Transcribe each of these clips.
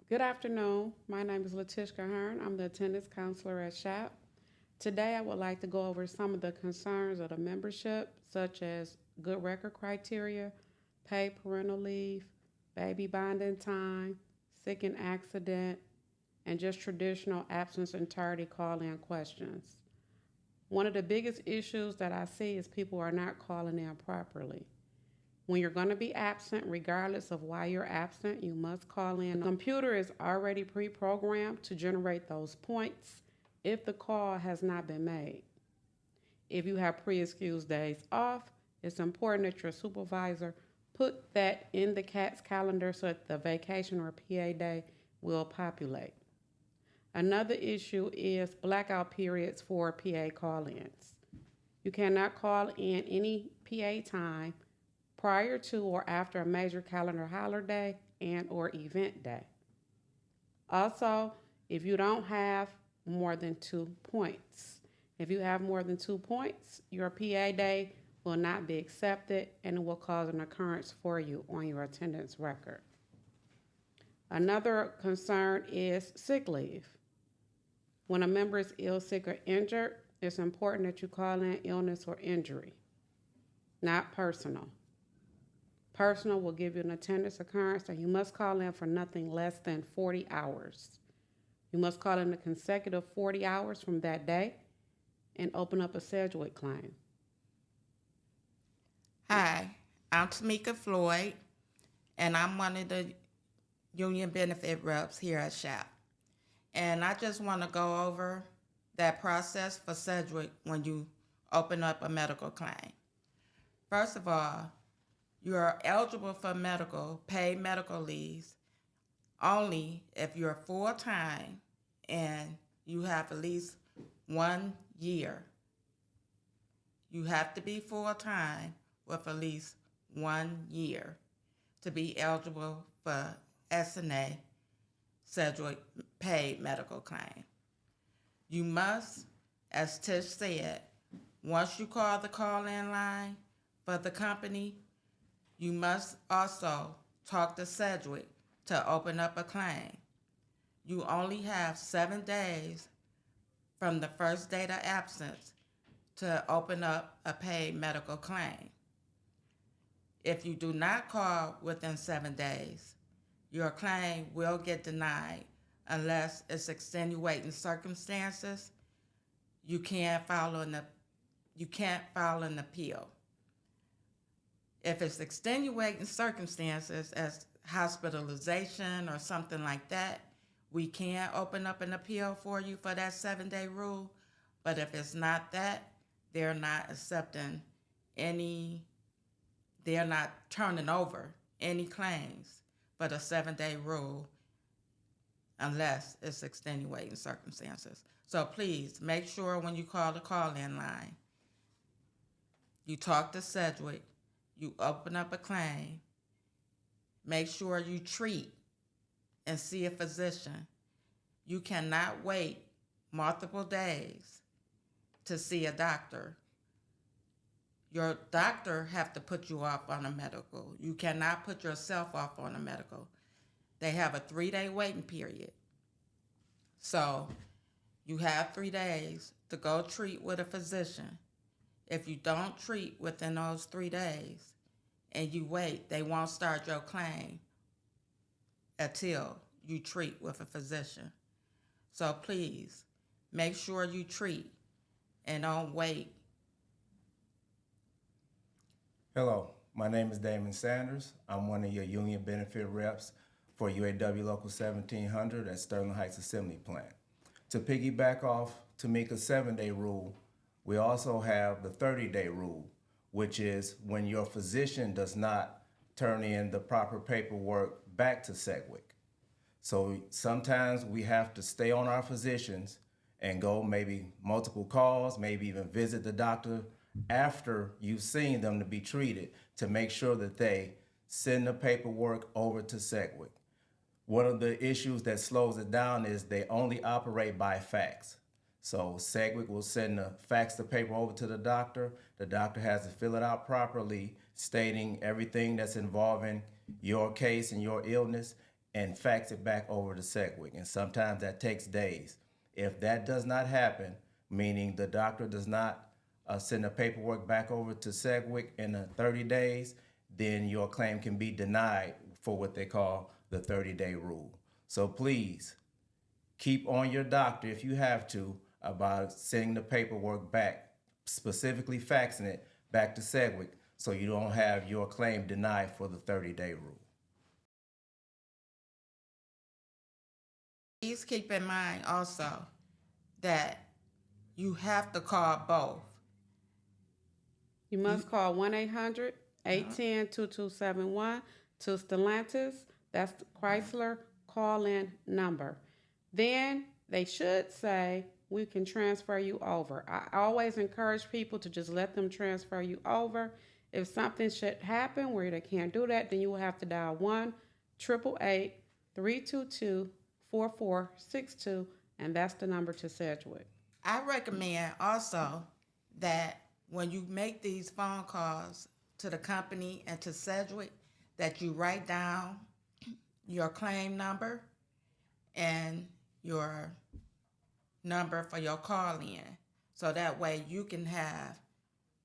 Good afternoon. My name is Letishka Hearn. I'm the attendance counselor at SHAP. Today, I would like to go over some of the concerns of the membership, such as good record criteria, paid parental leave, baby bonding time, sick and accident, and just traditional absence and tardy call in questions. One of the biggest issues that I see is people are not calling in properly. When you're going to be absent, regardless of why you're absent, you must call in. The computer is already pre programmed to generate those points if the call has not been made. If you have pre excused days off, it's important that your supervisor put that in the CAT's calendar so that the vacation or PA day will populate. Another issue is blackout periods for PA call ins. You cannot call in any PA time prior to or after a major calendar holiday and or event day. Also, if you don't have more than 2 points. If you have more than 2 points, your PA day will not be accepted and it will cause an occurrence for you on your attendance record. Another concern is sick leave. When a member is ill, sick, or injured, it's important that you call in illness or injury, not personal. Personal will give you an attendance occurrence, and you must call in for nothing less than 40 hours. You must call in a consecutive 40 hours from that day and open up a Sedgwick claim. Hi, I'm Tamika Floyd, and I'm one of the union benefit reps here at SHAP. And I just want to go over that process for Sedgwick when you open up a medical claim. First of all, you are eligible for paid medical leaves only if you're full-time and you have at least 1 year. You have to be full-time with at least 1 year to be eligible for SNA Sedgwick paid medical claim. You must, as Tish said, once you call the call-in line for the company, you must also talk to Sedgwick to open up a claim. You only have 7 days from the first date of absence to open up a paid medical claim. If you do not call within 7 days, your claim will get denied unless it's extenuating circumstances. You can't file an appeal. If it's extenuating circumstances as hospitalization or something like that, we can open up an appeal for you for that 7-day rule. But if it's not that, they're not they're not turning over any claims for the 7-day rule unless it's extenuating circumstances. So please make sure when you call the call-in line, you talk to Sedgwick, you open up a claim, make sure you treat and see a physician. You cannot wait multiple days to see a doctor. Your doctor have to put you off on a medical. You cannot put yourself off on a medical. They have a 3-day waiting period. So you have 3 days to go treat with a physician. If you don't treat within those 3 days and you wait, they won't start your claim until you treat with a physician. So please make sure you treat and don't wait. Hello, my name is Damon Sanders. I'm one of your union benefit reps for UAW Local 1700 at Sterling Heights Assembly Plant. To piggyback off Tamika's 7-day rule, we also have the 30-day rule, which is when your physician does not turn in the proper paperwork back to Sedgwick. So sometimes we have to stay on our physicians and go maybe multiple calls, maybe even visit the doctor after you've seen them to be treated to make sure that they send the paperwork over to Sedgwick. One of the issues that slows it down is they only operate by fax. So Sedgwick will fax the paper over to the doctor. The doctor has to fill it out properly, stating everything that's involving your case and your illness, and fax it back over to Sedgwick. And sometimes that takes days. If that does not happen, meaning the doctor does not send the paperwork back over to Sedgwick in 30 days, then your claim can be denied for what they call the 30-day rule. So please keep on your doctor if you have to about sending the paperwork back, specifically faxing it back to Sedgwick so you don't have your claim denied for the 30-day rule. Please keep in mind also that you have to call both. You must call 1-800-810-2271 to Stellantis. That's the Chrysler call-in number. Then they should say, we can transfer you over. I always encourage people to just let them transfer you over. If something should happen where they can't do that, then you will have to dial 1-888-322-4462, and that's the number to Sedgwick. I recommend also that when you make these phone calls to the company and to Sedgwick, that you write down your claim number and your number for your call-in, so that way you can have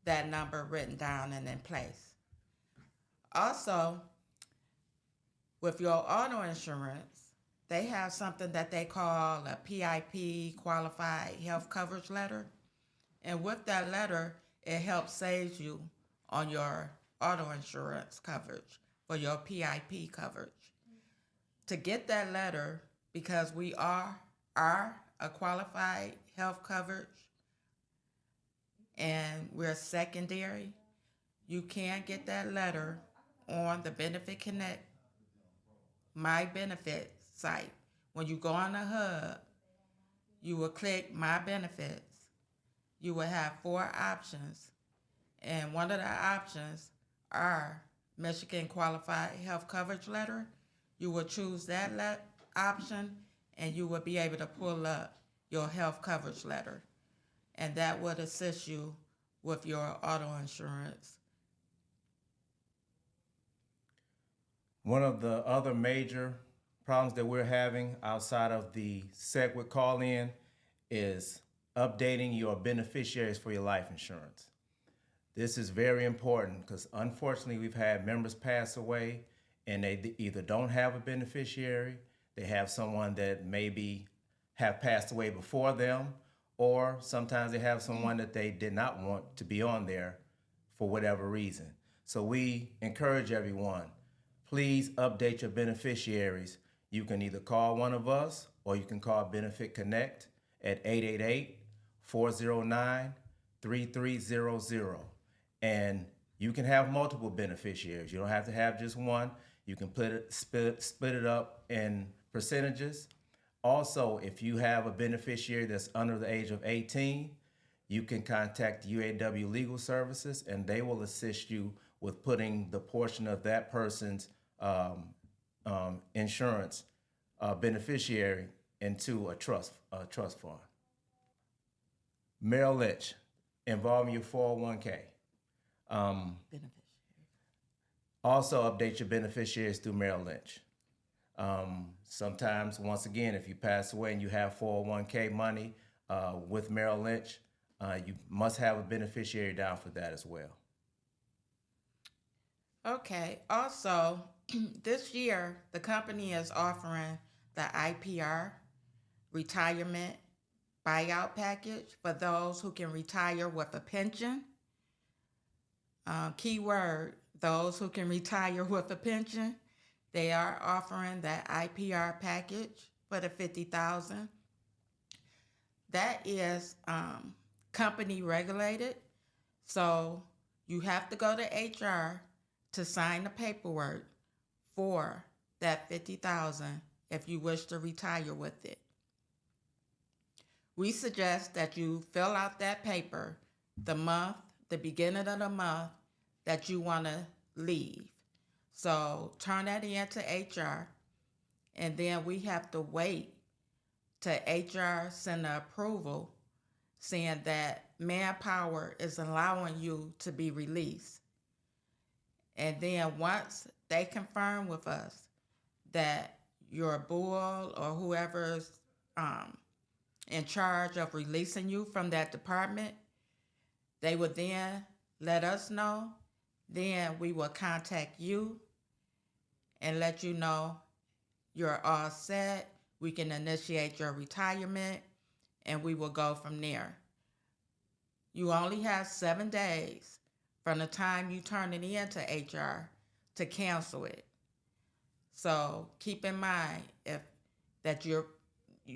that number written down and in place. Also, with your auto insurance, they have something that they call a PIP, Qualified Health Coverage Letter. And with that letter, it helps save you on your auto insurance coverage for your PIP coverage. To get that letter, because we are a qualified health coverage and we're secondary, you can get that letter on the Benefit Connect My Benefits site. When you go on the hub, you will click My Benefits. You will have 4 options, and one of the options are Michigan Qualified Health Coverage Letter. You will choose that option, and you will be able to pull up your health coverage letter, and that would assist you with your auto insurance. One of the other major problems that we're having outside of the Sedgwick call-in is updating your beneficiaries for your life insurance. This is very important because unfortunately we've had members pass away and they either don't have a beneficiary, they have someone that maybe have passed away before them, or sometimes they have someone that they did not want to be on there for whatever reason. So we encourage everyone, please update your beneficiaries. You can either call one of us or you can call Benefit Connect at 888-409-3300. And you can have multiple beneficiaries. You don't have to have just one. You can split it up in percentages. Also, if you have a beneficiary that's under the age of 18, you can contact UAW Legal Services and they will assist you with putting the portion of that person's insurance beneficiary into a trust fund. Merrill Lynch, involving your 401k. Also update your beneficiaries through Merrill Lynch. Sometimes, once again, if you pass away and you have 401k money with Merrill Lynch, you must have a beneficiary down for that as well. Okay, also, this year, the company is offering the IPR retirement buyout package for those who can retire with a pension. Keyword, those who can retire with a pension. They are offering that IPR package for the $50,000. That is company regulated, so you have to go to HR to sign the paperwork for that $50,000 if you wish to retire with it. We suggest that you fill out that paper the beginning of the month that you want to leave. So turn that in to HR, and then we have to wait till HR send the approval saying that Manpower is allowing you to be released. And then once they confirm with us that your board or whoever's in charge of releasing you from that department, they would then let us know. Then we will contact you and let you know you're all set. We can initiate your retirement, and we will go from there. You only have 7 days from the time you turn it in to HR to cancel it. So keep in mind that you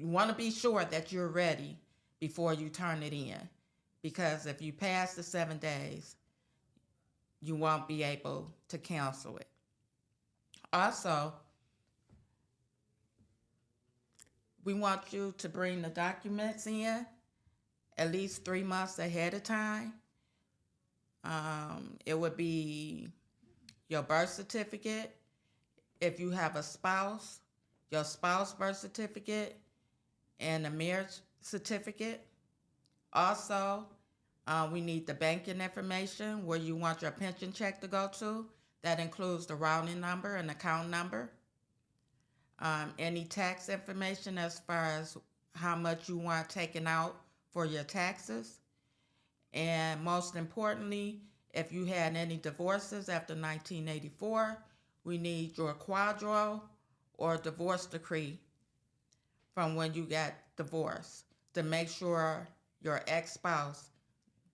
want to be sure that you're ready before you turn it in, because if you pass the 7 days, you won't be able to cancel it. Also, we want you to bring the documents in at least 3 months ahead of time. It would be your birth certificate. If you have a spouse, your spouse birth certificate and a marriage certificate. Also, we need the banking information where you want your pension check to go to. That includes the routing number and account number. Any tax information as far as how much you want taken out for your taxes. And most importantly, if you had any divorces after 1984, we need your quadro or divorce decree from when you got divorced to make sure your ex-spouse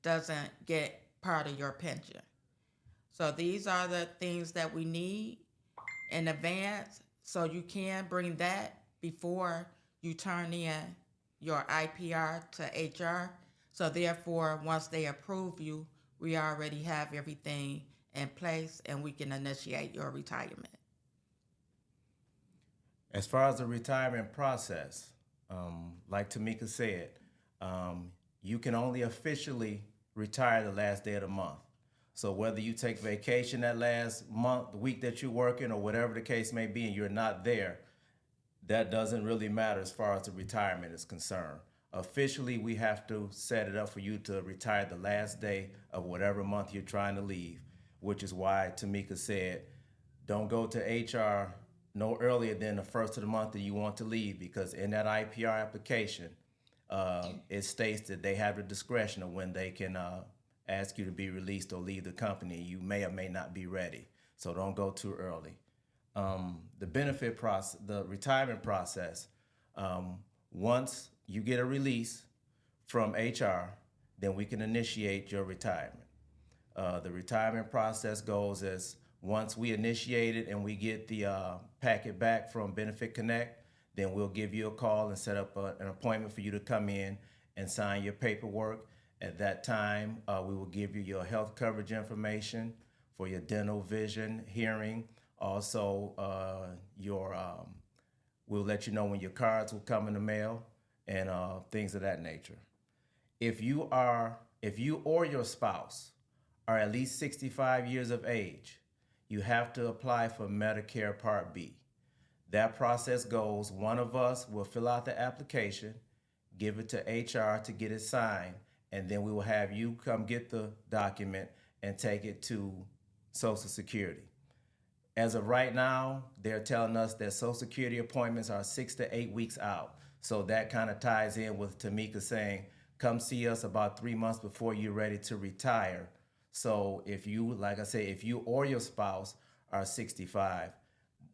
doesn't get part of your pension. So these are the things that we need in advance, so you can bring that before you turn in your IPR to HR. So therefore, once they approve you, we already have everything in place and we can initiate your retirement. As far as the retirement process, like Tamika said, you can only officially retire the last day of the month. So whether you take vacation that last month, the week that you're working, or whatever the case may be, and you're not there, that doesn't really matter as far as the retirement is concerned. Officially, we have to set it up for you to retire the last day of whatever month you're trying to leave, which is why Tamika said, don't go to HR no earlier than the first of the month that you want to leave, because in that IPR application, it states that they have the discretion of when they can ask you to be released or leave the company. You may or may not be ready, so don't go too early. The benefit process, the retirement process, once you get a release from HR, then we can initiate your retirement. The retirement process goes as, once we initiate it and we get the packet back from Benefit Connect, then we'll give you a call and set up an appointment for you to come in and sign your paperwork. At that time, we will give you your health coverage information for your dental, vision, hearing. Also, we'll let you know when your cards will come in the mail and things of that nature. If you or your spouse are at least 65 years of age, you have to apply for Medicare Part B. That process goes, one of us will fill out the application, give it to HR to get it signed, and then we will have you come get the document and take it to Social Security. As of right now, they're telling us that Social Security appointments are 6 to 8 weeks out. So that kind of ties in with Tamika saying, come see us about 3 months before you're ready to retire. So if you, like I say, if you or your spouse are 65,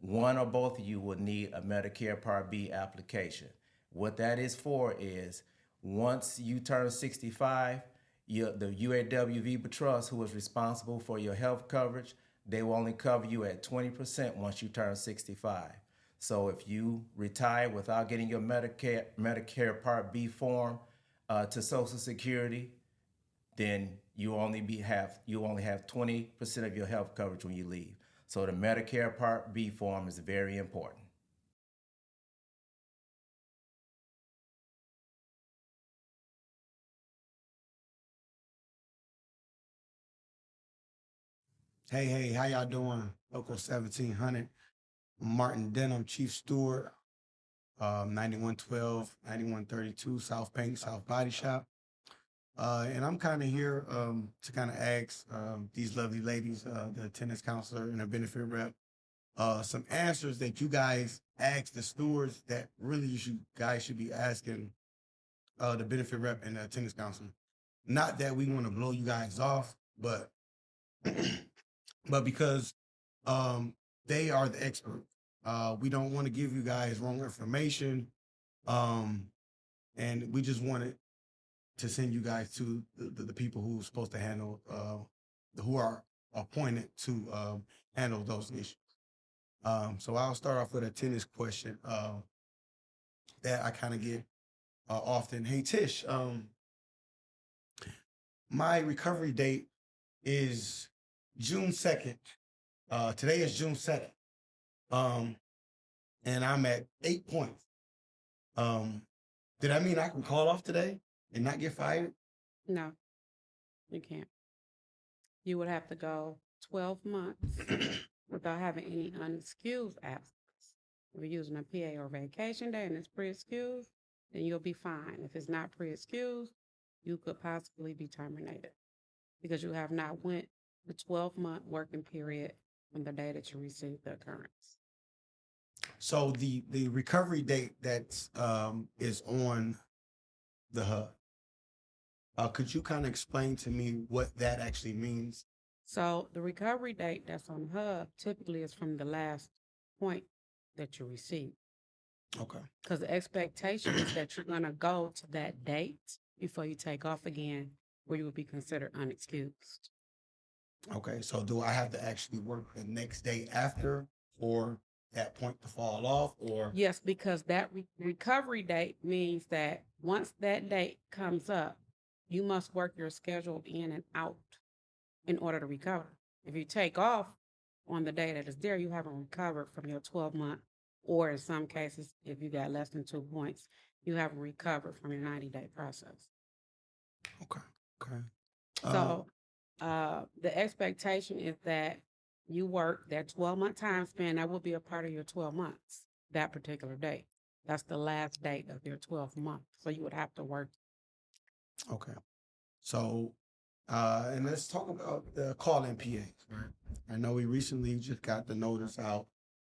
one or both of you would need a Medicare Part B application. What that is for is, once you turn 65, the UAW VIVA Trust, who is responsible for your health coverage, they will only cover you at 20% once you turn 65. So if you retire without getting your Medicare Part B form to Social Security, then you only have 20% of your health coverage when you leave. So the Medicare Part B form is very important. Hey, how y'all doing? Local 1700. Martin Denham, Chief Steward, 9112, 9132, South Paint, South Body Shop. And I'm kind of here to kind of ask these lovely ladies, the attendance counselor and the benefit rep, some answers that you guys ask the stewards that really guys should be asking the benefit rep and the attendance counselor. Not that we want to blow you guys off, but because they are the expert. We don't want to give you guys wrong information. And we just wanted to send you guys to the people who are supposed to handle, who are appointed to handle those issues. So I'll start off with a tennis question that I kind of get often. Hey, Tish, my recovery date is June 2nd. Today is June 2nd. And I'm at 8 points. Did that mean I can call off today and not get fired? No, you can't. You would have to go 12 months without having any unexcused absence. If you're using a PA or vacation day and it's pre-excused, then you'll be fine. If it's not pre-excused, you could possibly be terminated because you have not went the 12-month working period from the day that you received the occurrence. So the recovery date that is on the hub, could you kind of explain to me what that actually means? So the recovery date that's on hub typically is from the last point that you received. Okay. Because the expectation is that you're going to go to that date before you take off again, where you would be considered unexcused. Okay. So do I have to actually work the next day after for that point to fall off, or? Yes, because that recovery date means that once that date comes up, you must work your schedule in and out in order to recover. If you take off on the day that is there, you haven't recovered from your 12-month, or in some cases, if you got less than 2 points, you haven't recovered from your 90-day process. Okay. Okay. So the expectation is that you work that 12-month time span. That will be a part of your 12 months, that particular date. That's the last date of your 12th month. So you would have to work. Okay. So, and let's talk about the call-in PAs. Right. I know we recently just got the notice out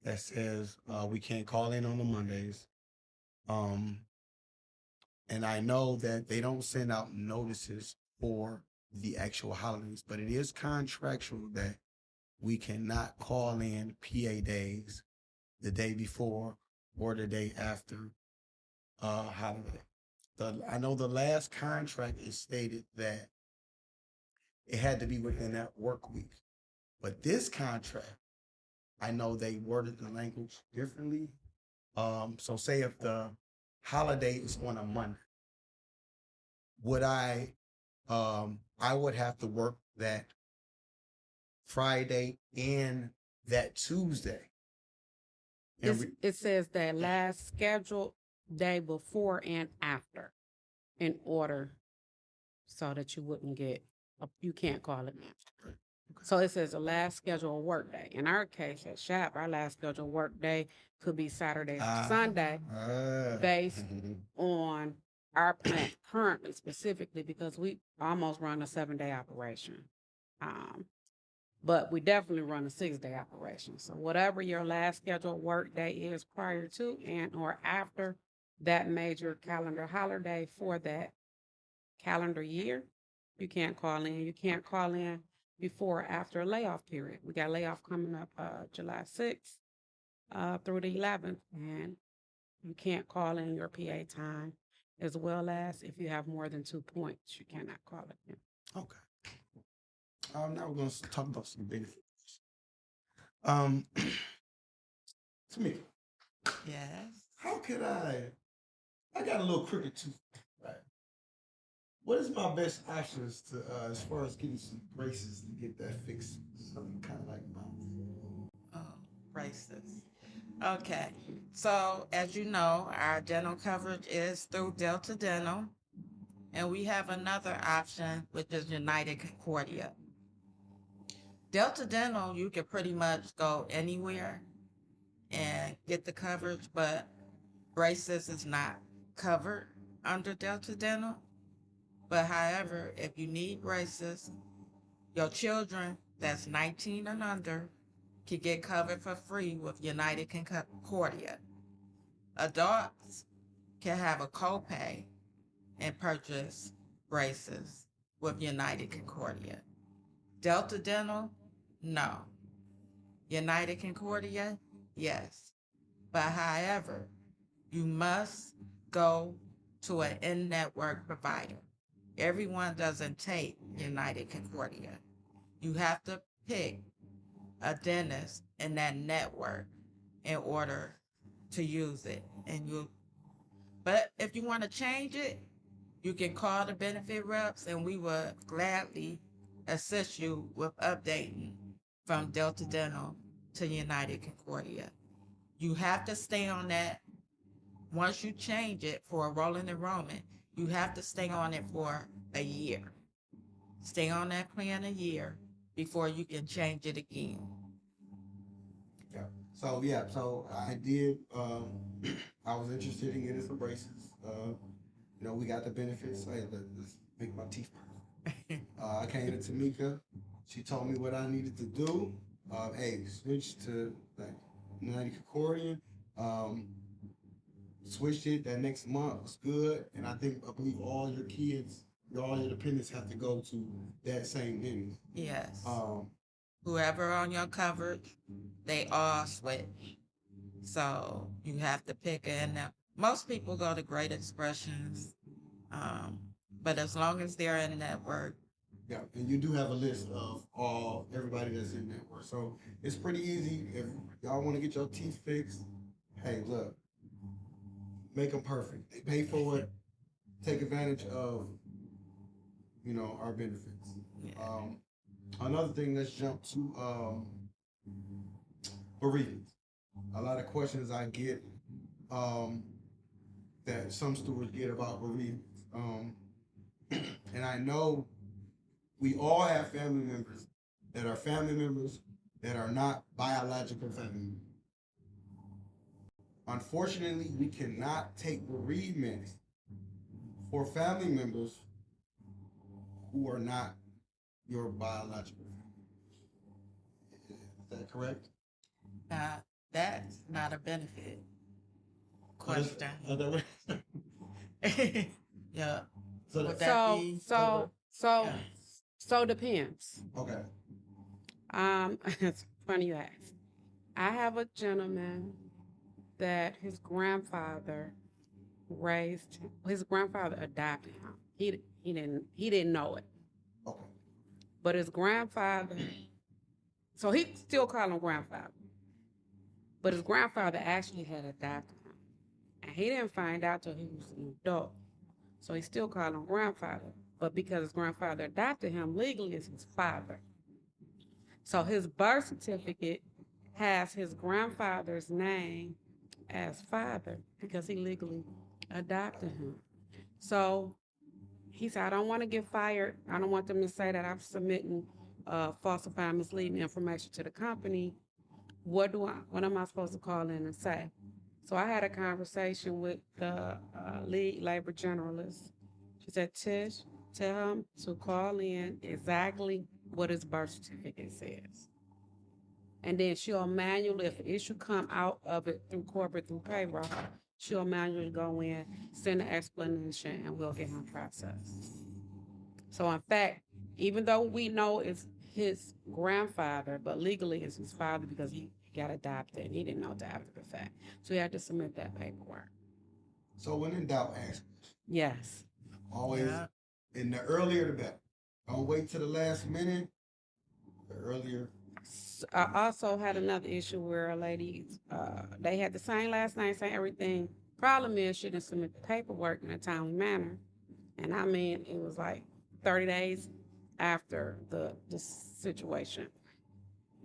that says we can't call in on the Mondays. And I know that they don't send out notices for the actual holidays, but it is contractual that we cannot call in PA days the day before or the day after holiday. I know the last contract is stated that it had to be within that work week. But this contract, I know they worded the language differently. So say if the holiday is on a Monday, would I would have to work that Friday and that Tuesday. It says that last scheduled day before and after in order so that you wouldn't get, you can't call it now. Okay. So it says the last scheduled work day. In our case at SHAP, our last scheduled work day could be Saturday or Sunday based on our plant currently specifically because we almost run a 7-day operation. But we definitely run a 6-day operation. So whatever your last scheduled work day is prior to and or after that major calendar holiday for that calendar year, you can't call in. You can't call in before or after a layoff period. We got layoff coming up July 6th through the 11th, and you can't call in your PA time, as well as if you have more than 2 points, you cannot call it in. Okay. Now we're going to talk about some benefits. Tamika. Yes. How could I got a little crooked tooth, right? What is my best options to, as far as getting some braces to get that fixed? Something kind of like mine. Braces. Okay. So, as you know, our dental coverage is through Delta Dental. And we have another option, which is United Concordia. Delta Dental, you can pretty much go anywhere and get the coverage, but braces is not covered under Delta Dental. But however, if you need braces, your children that's 19 and under can get covered for free with United Concordia. Adults can have a copay and purchase braces with United Concordia. Delta Dental, no. United Concordia, yes. But however, you must go to an in-network provider. Everyone doesn't take United Concordia. You have to pick a dentist in that network in order to use it. But if you want to change it, you can call the benefit reps and we will gladly assist you with updating from Delta Dental to United Concordia. You have to stay on that. Once you change it for a rolling enrollment, you have to stay on it for a year. Stay on that plan a year before you can change it again. Yeah. So I did. I was interested in getting some braces. We got the benefits. Hey, let's make my teeth perfect. I came to Tamika. She told me what I needed to do. Hey, switch to like United Concordian. Switched it that next month was good, and I believe all your kids, all your dependents have to go to that same dentist. Yes. Whoever on your coverage, they all switch. So you have to pick in. Most people go to Great Expressions, but as long as they're in network. Yeah, and you do have a list of everybody that's in network. So it's pretty easy. If y'all want to get your teeth fixed, hey, look, make them perfect. They pay for it. Take advantage of, our benefits. Yeah. Another thing, let's jump to bereavement. A lot of questions I get that some stewards get about bereavement. And I know we all have family members that are not biological family members. Unfortunately, we cannot take bereavement for family members who are not your biological family. Is that correct? That's not a benefit question. Yeah. So Would that be? So depends. Okay. It's funny you ask. I have a gentleman that his grandfather adopted him. He didn't know it. Okay. But his grandfather, so he still call him grandfather. But his grandfather actually had adopted him. And he didn't find out till he was an adult. So he still called him grandfather. But because his grandfather adopted him, legally is his father. So his birth certificate has his grandfather's name as father because he legally adopted him. So he said, I don't want to get fired. I don't want them to say that I'm submitting falsifying, misleading information to the company. What am I supposed to call in and say? So I had a conversation with the lead labor generalist. She said, Tish, tell him to call in exactly what his birth certificate says. And then she'll manually, if an issue come out of it through corporate, through payroll, she'll manually go in, send an explanation, and we'll get him processed. So in fact, even though we know it's his grandfather, but legally it's his father because he got adopted and he didn't know that after the fact. So he had to submit that paperwork. So when in doubt, ask. Yes. Always, and the earlier the better. Don't wait till the last minute. The earlier. I also had another issue where a lady, they had the same last name, same everything. Problem is she didn't submit the paperwork in a timely manner. And I mean, it was like 30 days after the situation.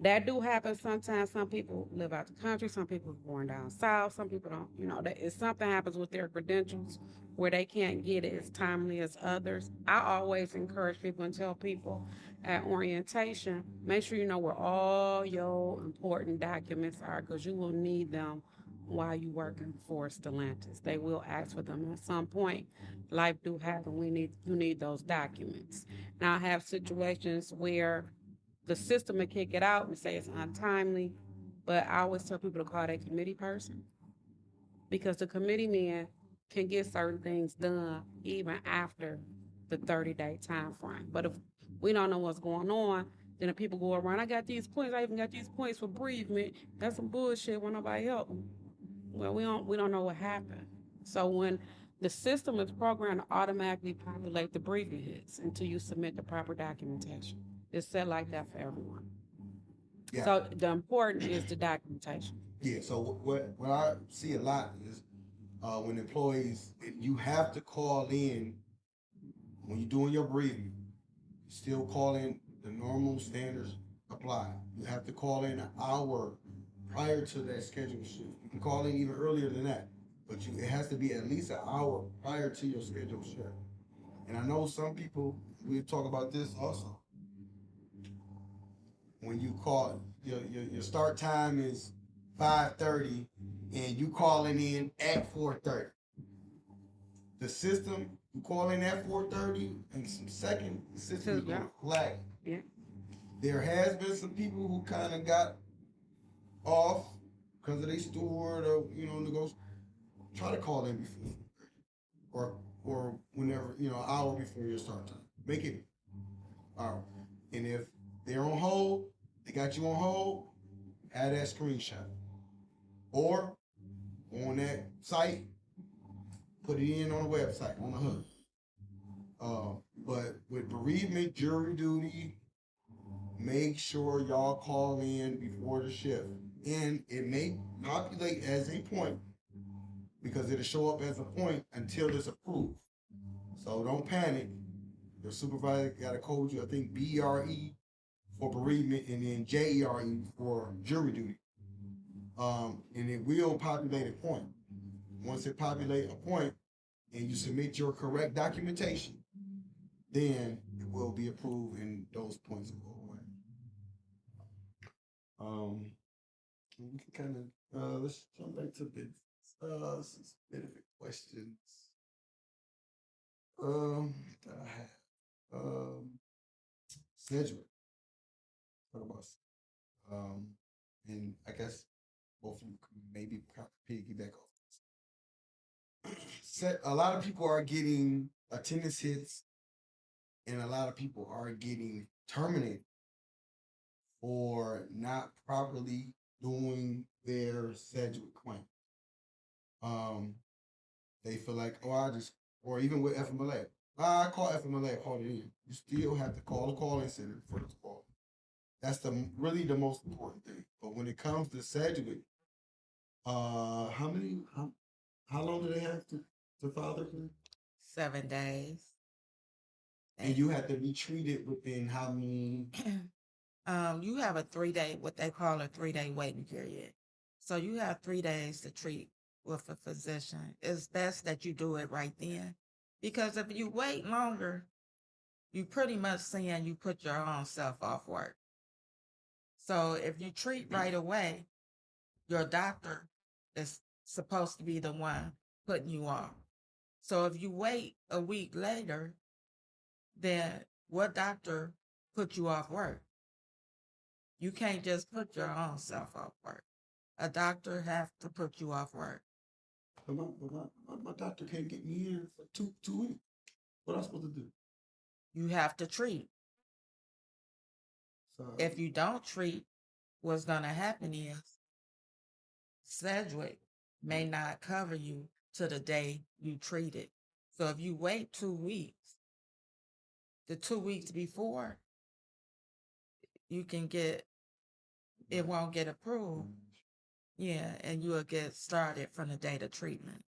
That do happen sometimes. Some people live out the country. Some people are born down south. Some people don't, if something happens with their credentials where they can't get it as timely as others. I always encourage people and tell people at orientation, make sure you know where all your important documents are because you will need them while you're working for Stellantis. They will ask for them at some point. Life do happen. You need those documents. Now I have situations where the system will kick it out and say it's untimely, but I always tell people to call their committee person because the committee men can get certain things done even after the 30-day time frame. But if we don't know what's going on, then if people go around, I got these points, I even got these points for bereavement. That's some bullshit when nobody help them. Well, we don't know what happened. So when the system is programmed to automatically populate the bereavement hits until you submit the proper documentation. It's set like that for everyone. Yeah. So the important is the documentation. Yeah, so what I see a lot is when employees, you have to call in when you're doing your briefing. Still call in, the normal standards apply. You have to call in an hour prior to that scheduled shift. You can call in even earlier than that, but it has to be at least an hour prior to your scheduled shift. And I know some people, we talk about this also. When you call, your start time is 5:30 and you calling in at 4:30. The system, you call in at 4:30 and some second, the system is gonna lag. Yeah. There has been some people who kind of got off because of their steward or, negotiate. Try to call in before or whenever, an hour before your start time. Make it an hour. And if they're on hold, they got you on hold, add that screenshot. Or on that site, put it in on the website, on the hood. But with bereavement, jury duty, make sure y'all call in before the shift. And it may populate as a point because it'll show up as a point until it's approved. So don't panic. Your supervisor got to code you, I think, BRE for bereavement and then JERE for jury duty. And it will populate a point. Once it populates a point and you submit your correct documentation, then it will be approved and those points will go away. We can kind of, let's jump back to some benefit questions. That I have. Sedgwick. Talk about, and I guess both of you can maybe piggyback off this. A lot of people are getting attendance hits, and a lot of people are getting terminated for not properly doing their Sedgwick claim. They feel like, or even with FMLA. I call FMLA, call it in. You still have to call the call-in center for the call. That's really the most important thing. But when it comes to Sedgwick, how long do they have to file their claim? 7 days. And you have to be treated within how many? You have a 3-day, what they call a 3-day waiting period. So you have 3 days to treat with a physician. It's best that you do it right then. Because if you wait longer, you pretty much saying you put your own self off work. So if you treat right away, your doctor is supposed to be the one putting you off. So if you wait a week later, then what doctor put you off work? You can't just put your own self off work. A doctor have to put you off work. But my doctor can't get me in for two weeks. What am I supposed to do? You have to treat. So, If you don't treat, what's going to happen is Sedgwick may not cover you to the day you treat it. So if you wait 2 weeks, the 2 weeks before, you can get, it won't get approved. Yeah, and you will get started from the date of treatment.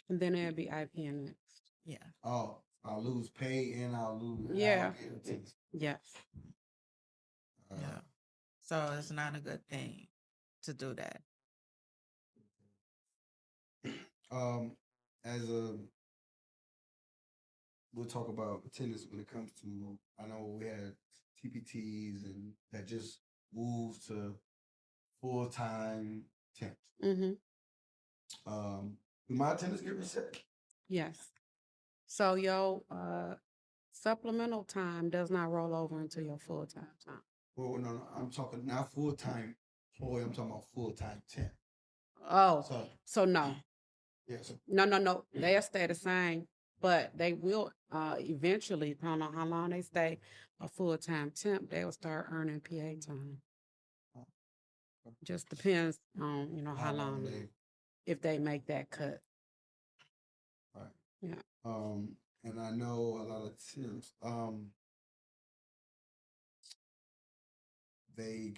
And then it'll be IPN next. Yeah. I'll lose pay and I'll lose. Yeah. Yes. Yeah. So it's not a good thing to do that. We'll talk about attendance when it comes to, I know we had TPTs and that just moved to full-time temps. Mm-hmm. Do my attendance get reset? Yes. So your supplemental time does not roll over into your full-time time. Well, no, I'm talking not full-time employee, I'm talking about full-time temp. Oh, so no. Yes. No. They'll stay the same, but they will eventually, depending on how long they stay a full-time temp, they will start earning PA time. Just depends on, how long, if they make that cut. Right. Yeah. And I know a lot of temps, they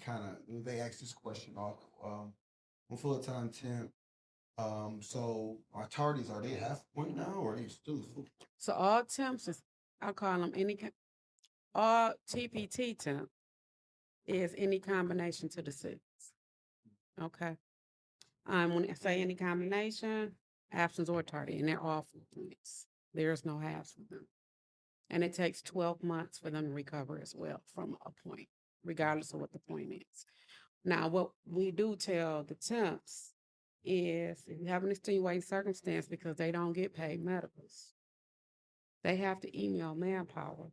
ask this question off, on full-time temp. So our tardies, are they half point now or are they still full? So all temps is, I call them all TPT temp is any combination to the six. Okay. When I say any combination, absence or tardy, and they're all full points. There's no halves for them. And it takes 12 months for them to recover as well from a point, regardless of what the point is. Now, what we do tell the temps is if you have an extenuating circumstance because they don't get paid medicals, they have to email Manpower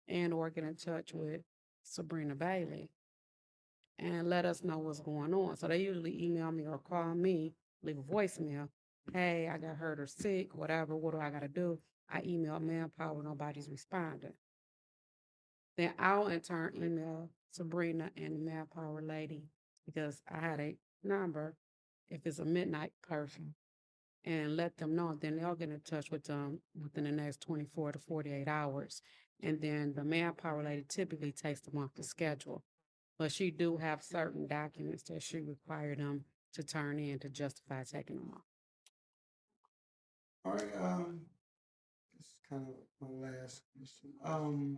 and or get in touch with Sabrina Bailey and let us know what's going on. So they usually email me or call me, leave a voicemail. Hey, I got hurt or sick, whatever. What do I got to do? I email Manpower, nobody's responding. Then I'll in turn email Sabrina and the Manpower lady because I had a number if it's a midnight person and let them know. Then they'll get in touch with them within the next 24 to 48 hours. And then the Manpower lady typically takes them off the schedule. But she do have certain documents that she require them to turn in to justify taking them off. All right, this is kind of my last question.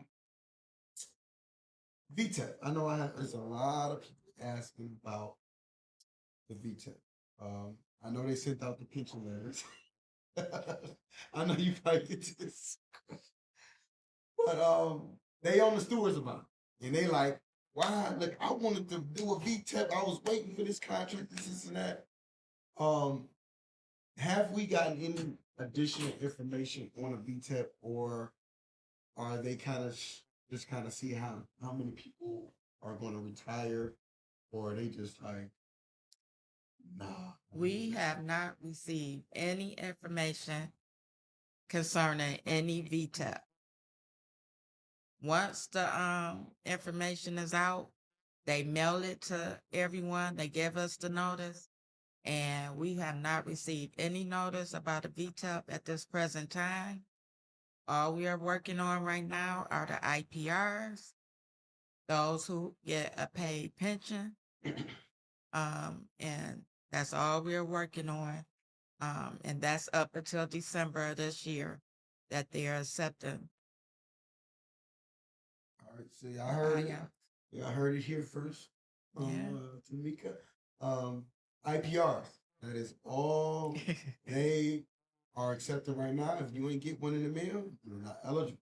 VTEP. I know there's a lot of people asking about the VTEP. I know they sent out the pension letters. I know you probably get to this, but they on the stewards about it, and they like, why? Look, I wanted to do a VTEP. I was waiting for this contract, this and that. Have we gotten any additional information on a VTEP, or are they kind of just kind of see how many people are going to retire, or are they just like, nah? We have not received any information concerning any VTEP. Once the information is out, they mail it to everyone. They give us the notice, and we have not received any notice about a VTEP at this present time. All we are working on right now are the IPRs, those who get a paid pension, and that's all we're working on. And that's up until December of this year that they are accepting. All right, so y'all heard it. Y'all heard it here first. Tamika. IPRs. That is all they are accepting right now. If you ain't get one in the mail, you're not eligible.